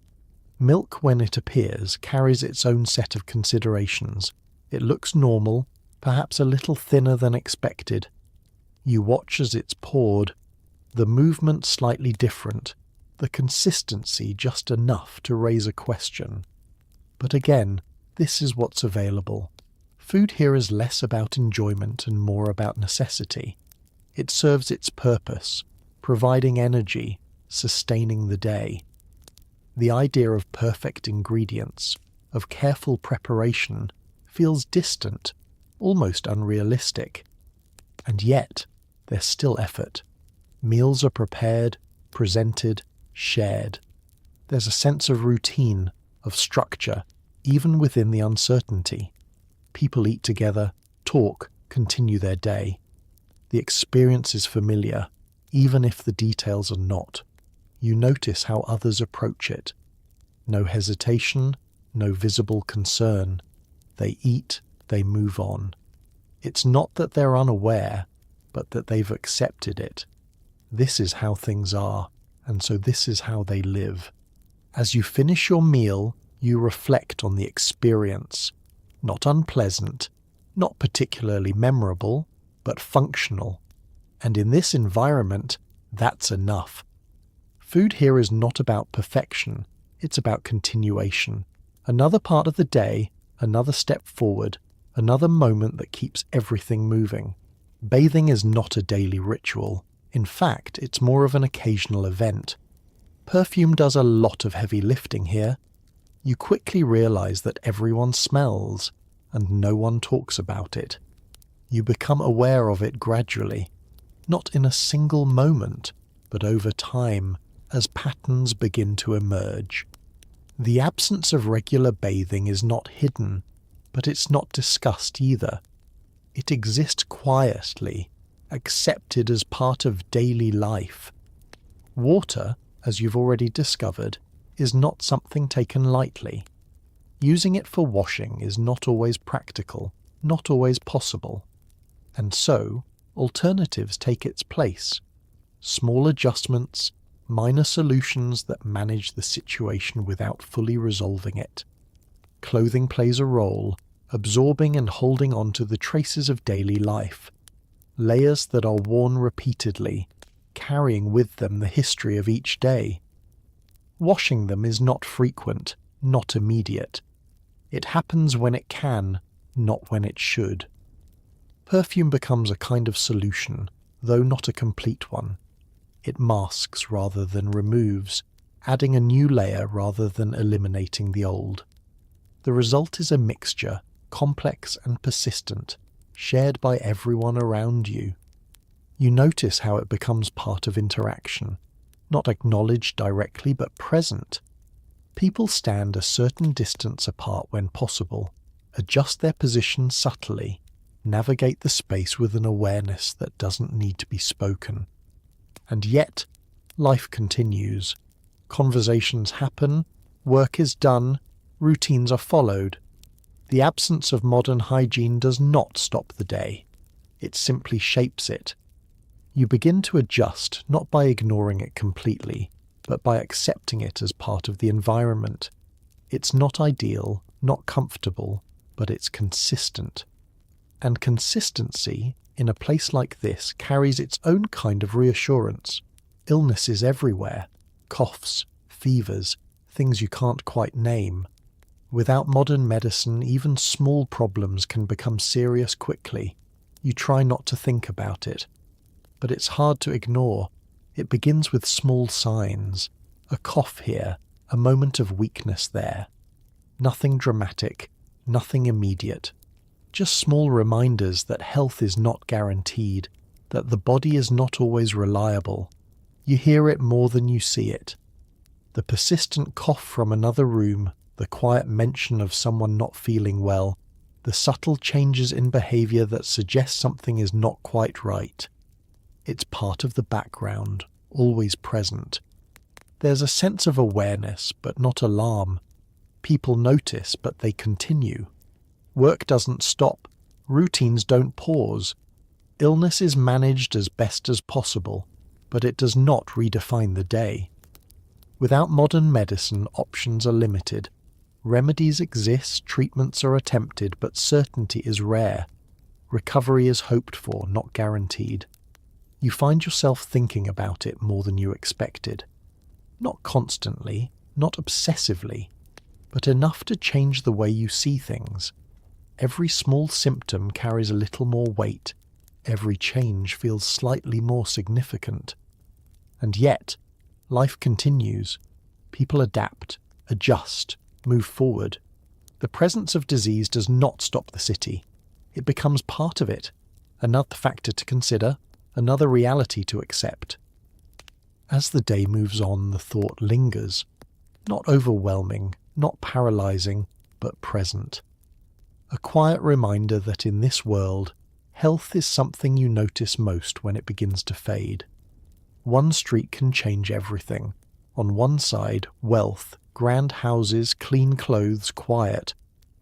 Milk, when it appears, carries its own set of considerations. It looks normal, perhaps a little thinner than expected. You watch as it's poured. The movement slightly different, the consistency just enough to raise a question. But again, this is what's available. Food here is less about enjoyment and more about necessity. It serves its purpose, providing energy, sustaining the day. The idea of perfect ingredients, of careful preparation, feels distant, almost unrealistic. And yet, there's still effort. Meals are prepared, presented, shared. There's a sense of routine, of structure, even within the uncertainty. People eat together, talk, continue their day. The experience is familiar, even if the details are not. You notice how others approach it. No hesitation, no visible concern. They eat, they move on. It's not that they're unaware, but that they've accepted it. This is how things are, and so this is how they live. As you finish your meal, you reflect on the experience. Not unpleasant, not particularly memorable, but functional. And in this environment, that's enough. Food here is not about perfection, it's about continuation. Another part of the day, another step forward, another moment that keeps everything moving. Bathing is not a daily ritual. In fact, it's more of an occasional event. Perfume does a lot of heavy lifting here. You quickly realize that everyone smells, and no one talks about it. You become aware of it gradually, not in a single moment, but over time, as patterns begin to emerge. The absence of regular bathing is not hidden, but it's not discussed either. It exists quietly, accepted as part of daily life. Water, as you've already discovered, is not something taken lightly. Using it for washing is not always practical, not always possible. And so, alternatives take its place. Small adjustments, minor solutions that manage the situation without fully resolving it. Clothing plays a role, absorbing and holding on to the traces of daily life. Layers that are worn repeatedly, carrying with them the history of each day. Washing them is not frequent, not immediate. It happens when it can, not when it should. Perfume becomes a kind of solution, though not a complete one. It masks rather than removes, adding a new layer rather than eliminating the old. The result is a mixture, complex and persistent, shared by everyone around you. You notice how it becomes part of interaction, not acknowledged directly but present. People stand a certain distance apart when possible, adjust their position subtly, navigate the space with an awareness that doesn't need to be spoken. And yet, life continues. Conversations happen, work is done, routines are followed. The absence of modern hygiene does not stop the day. It simply shapes it. You begin to adjust not by ignoring it completely, but by accepting it as part of the environment. It's not ideal, not comfortable, but it's consistent. And consistency, in a place like this, carries its own kind of reassurance. Illness is everywhere. Coughs, fevers, things you can't quite name. Without modern medicine, even small problems can become serious quickly. You try not to think about it. But it's hard to ignore. It begins with small signs. A cough here, a moment of weakness there. Nothing dramatic, nothing immediate. Just small reminders that health is not guaranteed, that the body is not always reliable. You hear it more than you see it. The persistent cough from another room, the quiet mention of someone not feeling well, the subtle changes in behaviour that suggest something is not quite right. It's part of the background, always present. There's a sense of awareness, but not alarm. People notice, but they continue. Work doesn't stop. Routines don't pause. Illness is managed as best as possible, but it does not redefine the day. Without modern medicine, options are limited. Remedies exist, treatments are attempted, but certainty is rare. Recovery is hoped for, not guaranteed. You find yourself thinking about it more than you expected. Not constantly, not obsessively, but enough to change the way you see things. Every small symptom carries a little more weight. Every change feels slightly more significant. And yet, life continues. People adapt, adjust, move forward. The presence of disease does not stop the city. It becomes part of it, another factor to consider, another reality to accept. As the day moves on, the thought lingers, not overwhelming, not paralyzing, but present. A quiet reminder that in this world, health is something you notice most when it begins to fade. One street can change everything. On one side, wealth, grand houses, clean clothes, quiet.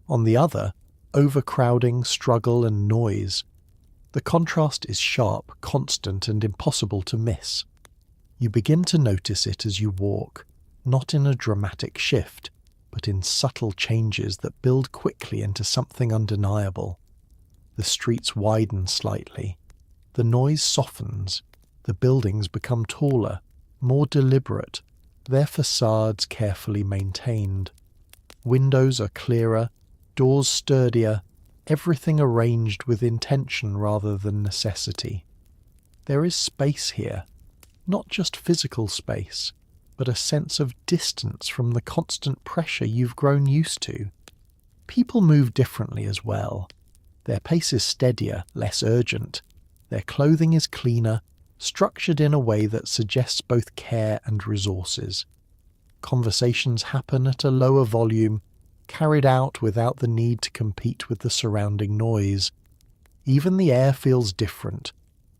On the other, overcrowding, struggle and noise. The contrast is sharp, constant and impossible to miss. You begin to notice it as you walk, not in a dramatic shift, but in subtle changes that build quickly into something undeniable. The streets widen slightly. The noise softens. The buildings become taller, more deliberate, their facades carefully maintained. Windows are clearer, doors sturdier, everything arranged with intention rather than necessity. There is space here, not just physical space, but a sense of distance from the constant pressure you've grown used to. People move differently as well. Their pace is steadier, less urgent. Their clothing is cleaner, structured in a way that suggests both care and resources. Conversations happen at a lower volume, carried out without the need to compete with the surrounding noise. Even the air feels different,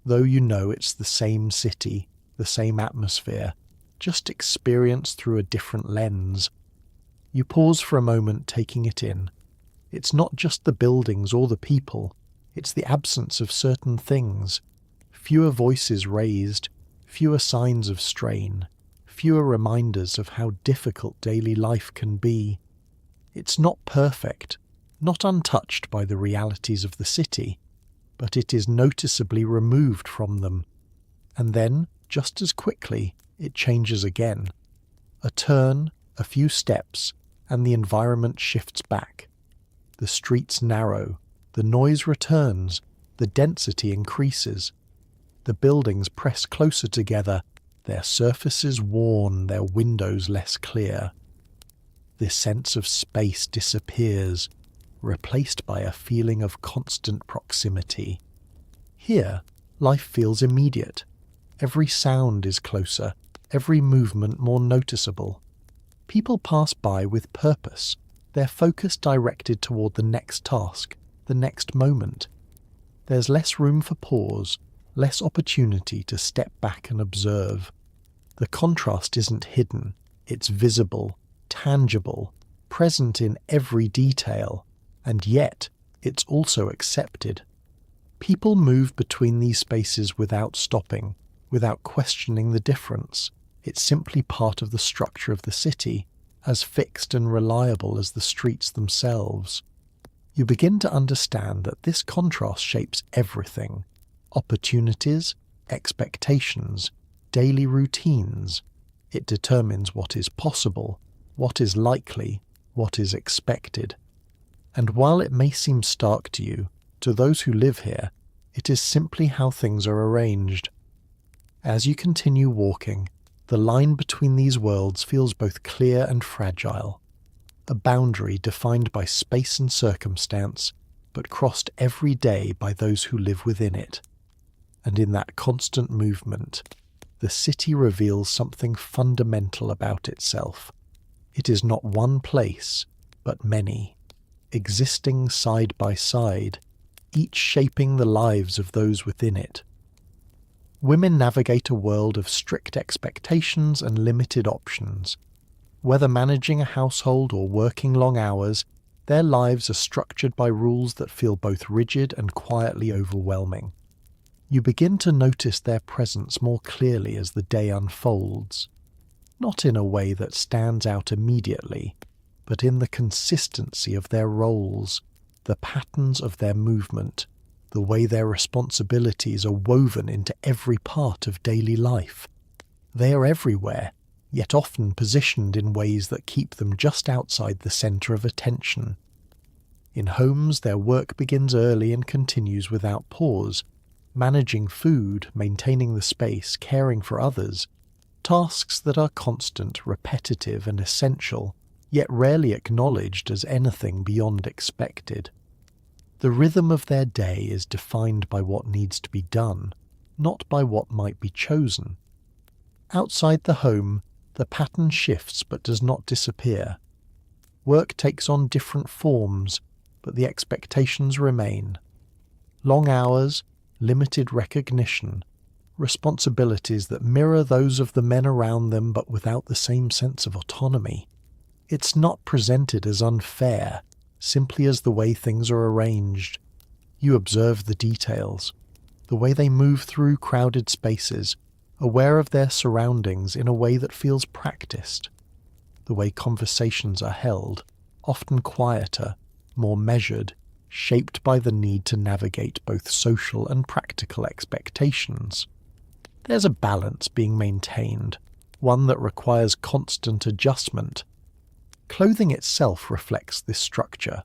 though you know it's the same city, the same atmosphere, just experienced through a different lens. You pause for a moment, taking it in. It's not just the buildings or the people, it's the absence of certain things. Fewer voices raised, fewer signs of strain, fewer reminders of how difficult daily life can be. It's not perfect, not untouched by the realities of the city, but it is noticeably removed from them. And then, just as quickly, it changes again. A turn, a few steps, and the environment shifts back. The streets narrow, the noise returns, the density increases. The buildings press closer together, their surfaces worn, their windows less clear. This sense of space disappears, replaced by a feeling of constant proximity. Here, life feels immediate. Every sound is closer, every movement more noticeable. People pass by with purpose, their focus directed toward the next task, the next moment. There's less room for pause, less opportunity to step back and observe. The contrast isn't hidden, it's visible, tangible, present in every detail, and yet it's also accepted. People move between these spaces without stopping, without questioning the difference. It's simply part of the structure of the city, as fixed and reliable as the streets themselves. You begin to understand that this contrast shapes everything. Opportunities, expectations, daily routines. It determines what is possible, what is likely, what is expected. And while it may seem stark to you, to those who live here, it is simply how things are arranged. As you continue walking, the line between these worlds feels both clear and fragile. A boundary defined by space and circumstance, but crossed every day by those who live within it. And in that constant movement, the city reveals something fundamental about itself. It is not one place, but many, existing side by side, each shaping the lives of those within it. Women navigate a world of strict expectations and limited options. Whether managing a household or working long hours, their lives are structured by rules that feel both rigid and quietly overwhelming. You begin to notice their presence more clearly as the day unfolds, not in a way that stands out immediately, but in the consistency of their roles, the patterns of their movement, the way their responsibilities are woven into every part of daily life. They are everywhere, yet often positioned in ways that keep them just outside the centre of attention. In homes, their work begins early and continues without pause, managing food, maintaining the space, caring for others, tasks that are constant, repetitive and essential, yet rarely acknowledged as anything beyond expected. The rhythm of their day is defined by what needs to be done, not by what might be chosen. Outside the home, the pattern shifts but does not disappear. Work takes on different forms, but the expectations remain. Long hours, limited recognition, responsibilities that mirror those of the men around them but without the same sense of autonomy. It's not presented as unfair, simply as the way things are arranged. You observe the details, the way they move through crowded spaces, aware of their surroundings in a way that feels practiced. The way conversations are held, often quieter, more measured, shaped by the need to navigate both social and practical expectations. There's a balance being maintained, one that requires constant adjustment. Clothing itself reflects this structure.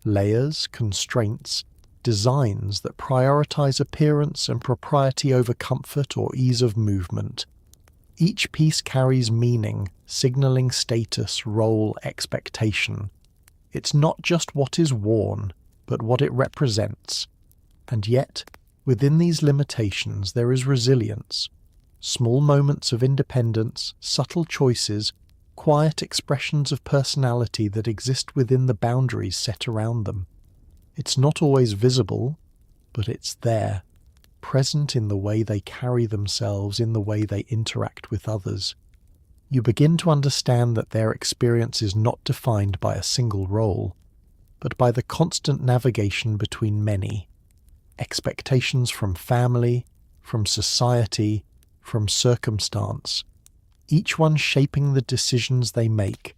Layers, constraints, designs that prioritize appearance and propriety over comfort or ease of movement. Each piece carries meaning, signaling status, role, expectation. It's not just what is worn, but what it represents. And yet, within these limitations there is resilience. Small moments of independence, subtle choices, quiet expressions of personality that exist within the boundaries set around them. It's not always visible, but it's there, present in the way they carry themselves, in the way they interact with others. You begin to understand that their experience is not defined by a single role, but by the constant navigation between many. Expectations from family, from society, from circumstance, each one shaping the decisions they make,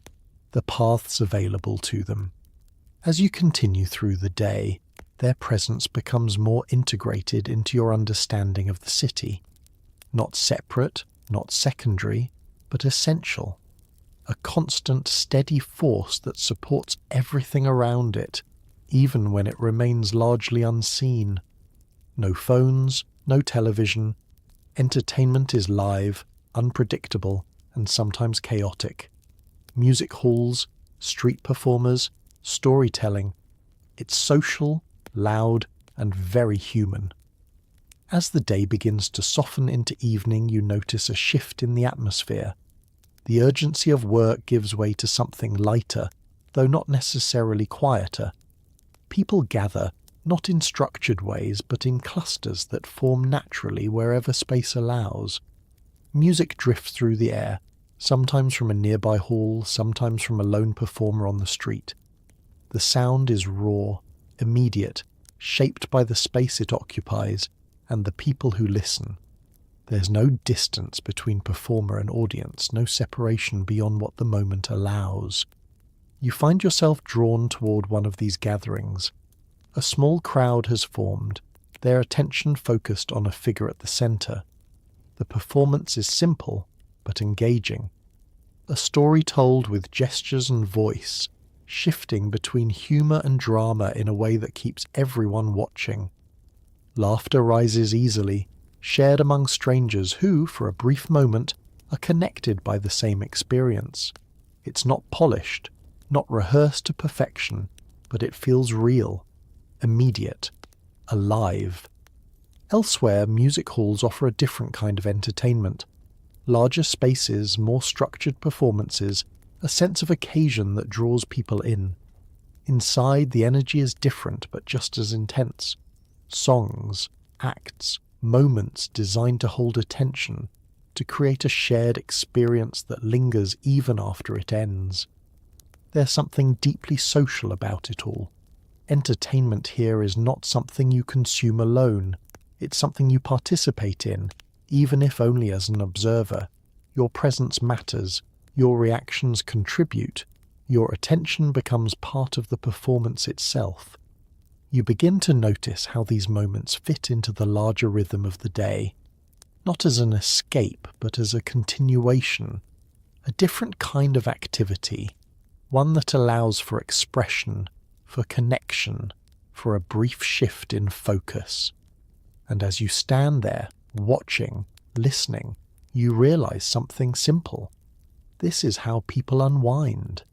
the paths available to them. As you continue through the day, their presence becomes more integrated into your understanding of the city. Not separate, not secondary, but essential. A constant, steady force that supports everything around it, even when it remains largely unseen. No phones, no television. Entertainment is live, unpredictable, and sometimes chaotic. Music halls, street performers, storytelling. It's social, loud, and very human. As the day begins to soften into evening, you notice a shift in the atmosphere. The urgency of work gives way to something lighter, though not necessarily quieter. People gather, not in structured ways, but in clusters that form naturally wherever space allows. Music drifts through the air, sometimes from a nearby hall, sometimes from a lone performer on the street. The sound is raw, immediate, shaped by the space it occupies and the people who listen. There's no distance between performer and audience, no separation beyond what the moment allows. You find yourself drawn toward one of these gatherings. A small crowd has formed, their attention focused on a figure at the centre. The performance is simple, but engaging. A story told with gestures and voice, shifting between humour and drama in a way that keeps everyone watching. Laughter rises easily, shared among strangers who, for a brief moment, are connected by the same experience. It's not polished, not rehearsed to perfection, but it feels real. immediate, alive. Elsewhere, music halls offer a different kind of entertainment. Larger spaces, more structured performances, a sense of occasion that draws people in. Inside, the energy is different but just as intense. Songs, acts, moments designed to hold attention, to create a shared experience that lingers even after it ends. There's something deeply social about it all. Entertainment here is not something you consume alone. It's something you participate in, even if only as an observer. Your presence matters, your reactions contribute, your attention becomes part of the performance itself. You begin to notice how these moments fit into the larger rhythm of the day, not as an escape, but as a continuation, a different kind of activity, one that allows for expression, for connection, for a brief shift in focus. And as you stand there, watching, listening, you realize something simple. This is how people unwind.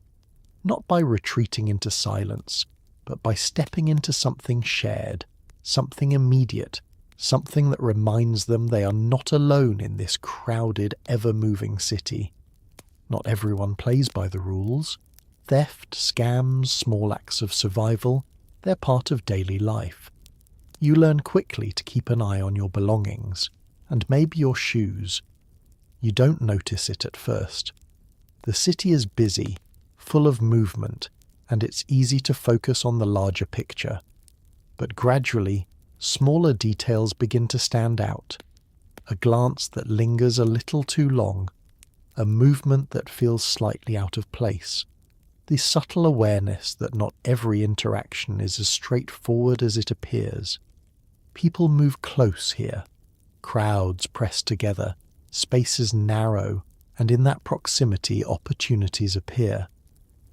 Not by retreating into silence, but by stepping into something shared, something immediate, something that reminds them they are not alone in this crowded, ever-moving city. Not everyone plays by the rules. Theft, scams, small acts of survival, they're part of daily life. You learn quickly to keep an eye on your belongings, and maybe your shoes. You don't notice it at first. The city is busy, full of movement, and it's easy to focus on the larger picture. But gradually, smaller details begin to stand out. A glance that lingers a little too long, a movement that feels slightly out of place. The subtle awareness that not every interaction is as straightforward as it appears. People move close here. Crowds press together, spaces narrow, and in that proximity opportunities appear.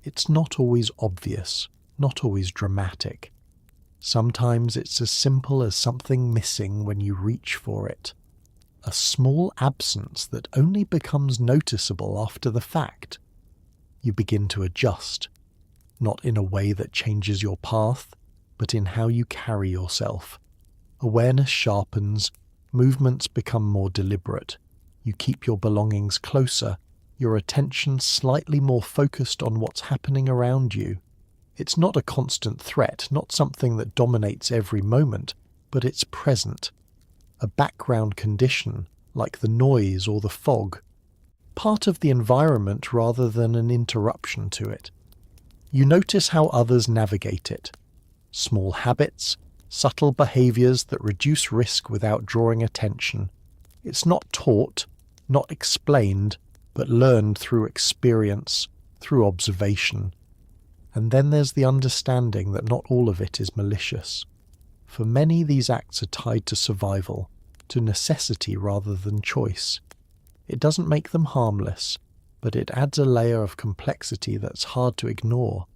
It's not always obvious, not always dramatic. Sometimes it's as simple as something missing when you reach for it. A small absence that only becomes noticeable after the fact. You begin to adjust, not in a way that changes your path, but in how you carry yourself. Awareness sharpens, movements become more deliberate. You keep your belongings closer, your attention slightly more focused on what's happening around you. It's not a constant threat, not something that dominates every moment, but it's present. A background condition, like the noise or the fog. Part of the environment rather than an interruption to it. You notice how others navigate it. Small habits, subtle behaviours that reduce risk without drawing attention. It's not taught, not explained, but learned through experience, through observation. And then there's the understanding that not all of it is malicious. For many, these acts are tied to survival, to necessity rather than choice. It doesn't make them harmless, but it adds a layer of complexity that's hard to ignore.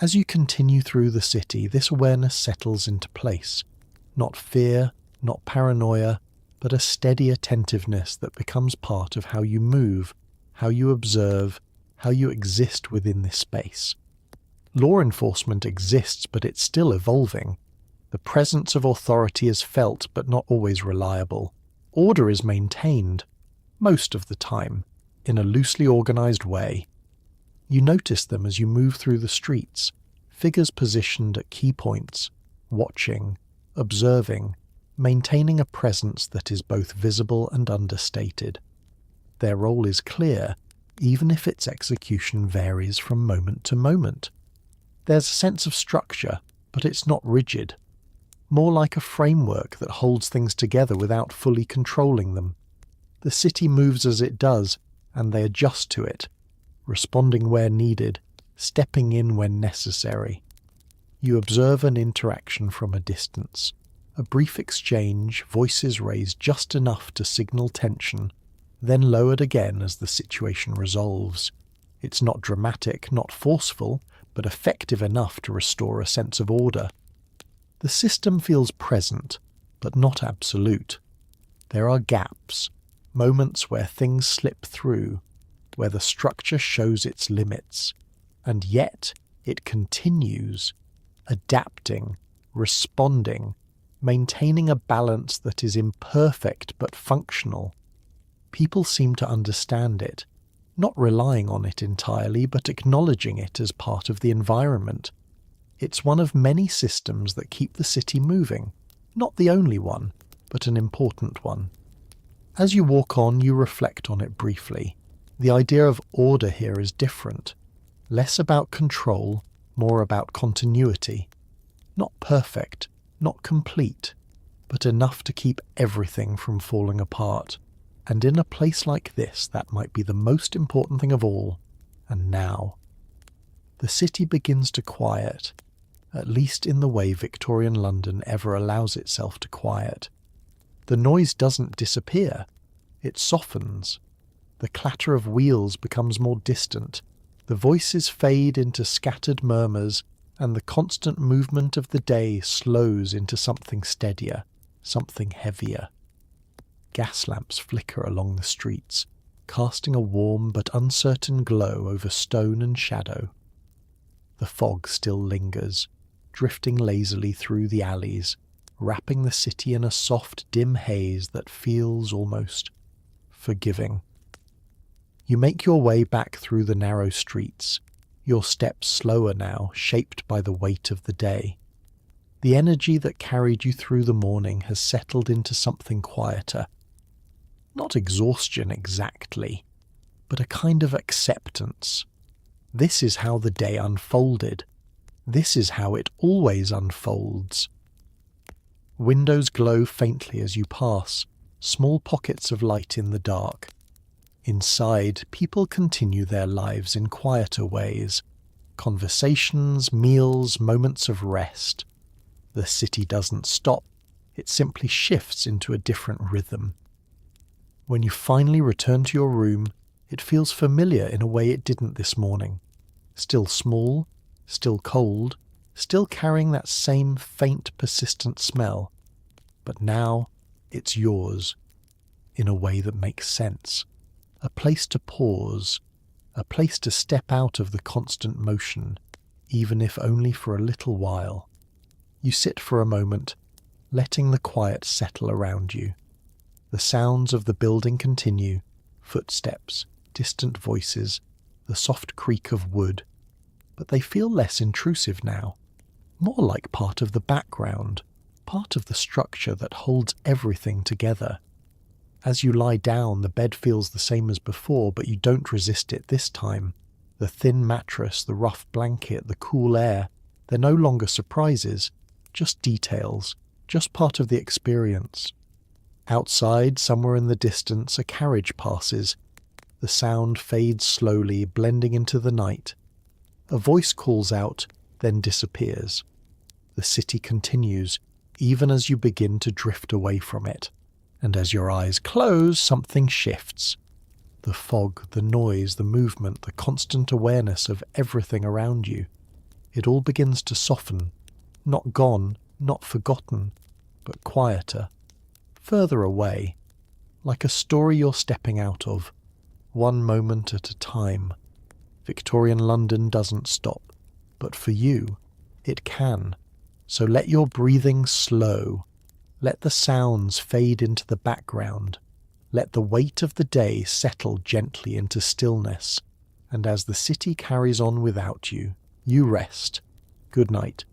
As you continue through the city, this awareness settles into place. Not fear, not paranoia, but a steady attentiveness that becomes part of how you move, how you observe, how you exist within this space. Law enforcement exists, but it's still evolving. The presence of authority is felt, but not always reliable. Order is maintained, most of the time, in a loosely organized way. You notice them as you move through the streets, figures positioned at key points, watching, observing, maintaining a presence that is both visible and understated. Their role is clear, even if its execution varies from moment to moment. There's a sense of structure, but it's not rigid. More like a framework that holds things together without fully controlling them. The city moves as it does, and they adjust to it, responding where needed, stepping in when necessary. You observe an interaction from a distance. A brief exchange, voices raised just enough to signal tension, then lowered again as the situation resolves. It's not dramatic, not forceful, but effective enough to restore a sense of order. The system feels present, but not absolute. There are gaps, moments where things slip through, where the structure shows its limits, and yet it continues, adapting, responding, maintaining a balance that is imperfect but functional. People seem to understand it, not relying on it entirely, but acknowledging it as part of the environment. It's one of many systems that keep the city moving, not the only one, but an important one. As you walk on, you reflect on it briefly. The idea of order here is different. Less about control, more about continuity. Not perfect, not complete, but enough to keep everything from falling apart. And in a place like this, that might be the most important thing of all. And now, the city begins to quiet, at least in the way Victorian London ever allows itself to quiet. The noise doesn't disappear, it softens. The clatter of wheels becomes more distant, the voices fade into scattered murmurs, and the constant movement of the day slows into something steadier, something heavier. Gas lamps flicker along the streets, casting a warm but uncertain glow over stone and shadow. The fog still lingers, drifting lazily through the alleys, wrapping the city in a soft, dim haze that feels almost forgiving. You make your way back through the narrow streets, your steps slower now, shaped by the weight of the day. The energy that carried you through the morning has settled into something quieter. Not exhaustion exactly, but a kind of acceptance. This is how the day unfolded. This is how it always unfolds. Windows glow faintly as you pass, small pockets of light in the dark. Inside, people continue their lives in quieter ways. Conversations, meals, moments of rest. The city doesn't stop, it simply shifts into a different rhythm. When you finally return to your room, it feels familiar in a way it didn't this morning. Still small, still cold, still carrying that same faint, persistent smell. But now, it's yours, in a way that makes sense. A place to pause, a place to step out of the constant motion, even if only for a little while. You sit for a moment, letting the quiet settle around you. The sounds of the building continue, footsteps, distant voices, the soft creak of wood, but they feel less intrusive now, more like part of the background, part of the structure that holds everything together. As you lie down, the bed feels the same as before, but you don't resist it this time. The thin mattress, the rough blanket, the cool air, they're no longer surprises, just details, just part of the experience. Outside, somewhere in the distance, a carriage passes. The sound fades slowly, blending into the night. A voice calls out, then disappears. The city continues, even as you begin to drift away from it. And as your eyes close, something shifts. The fog, the noise, the movement, the constant awareness of everything around you. It all begins to soften. Not gone, not forgotten, but quieter. Further away, like a story you're stepping out of, one moment at a time. Victorian London doesn't stop, but for you, it can. So let your breathing slow. Let the sounds fade into the background. Let the weight of the day settle gently into stillness. And as the city carries on without you, you rest. Good night.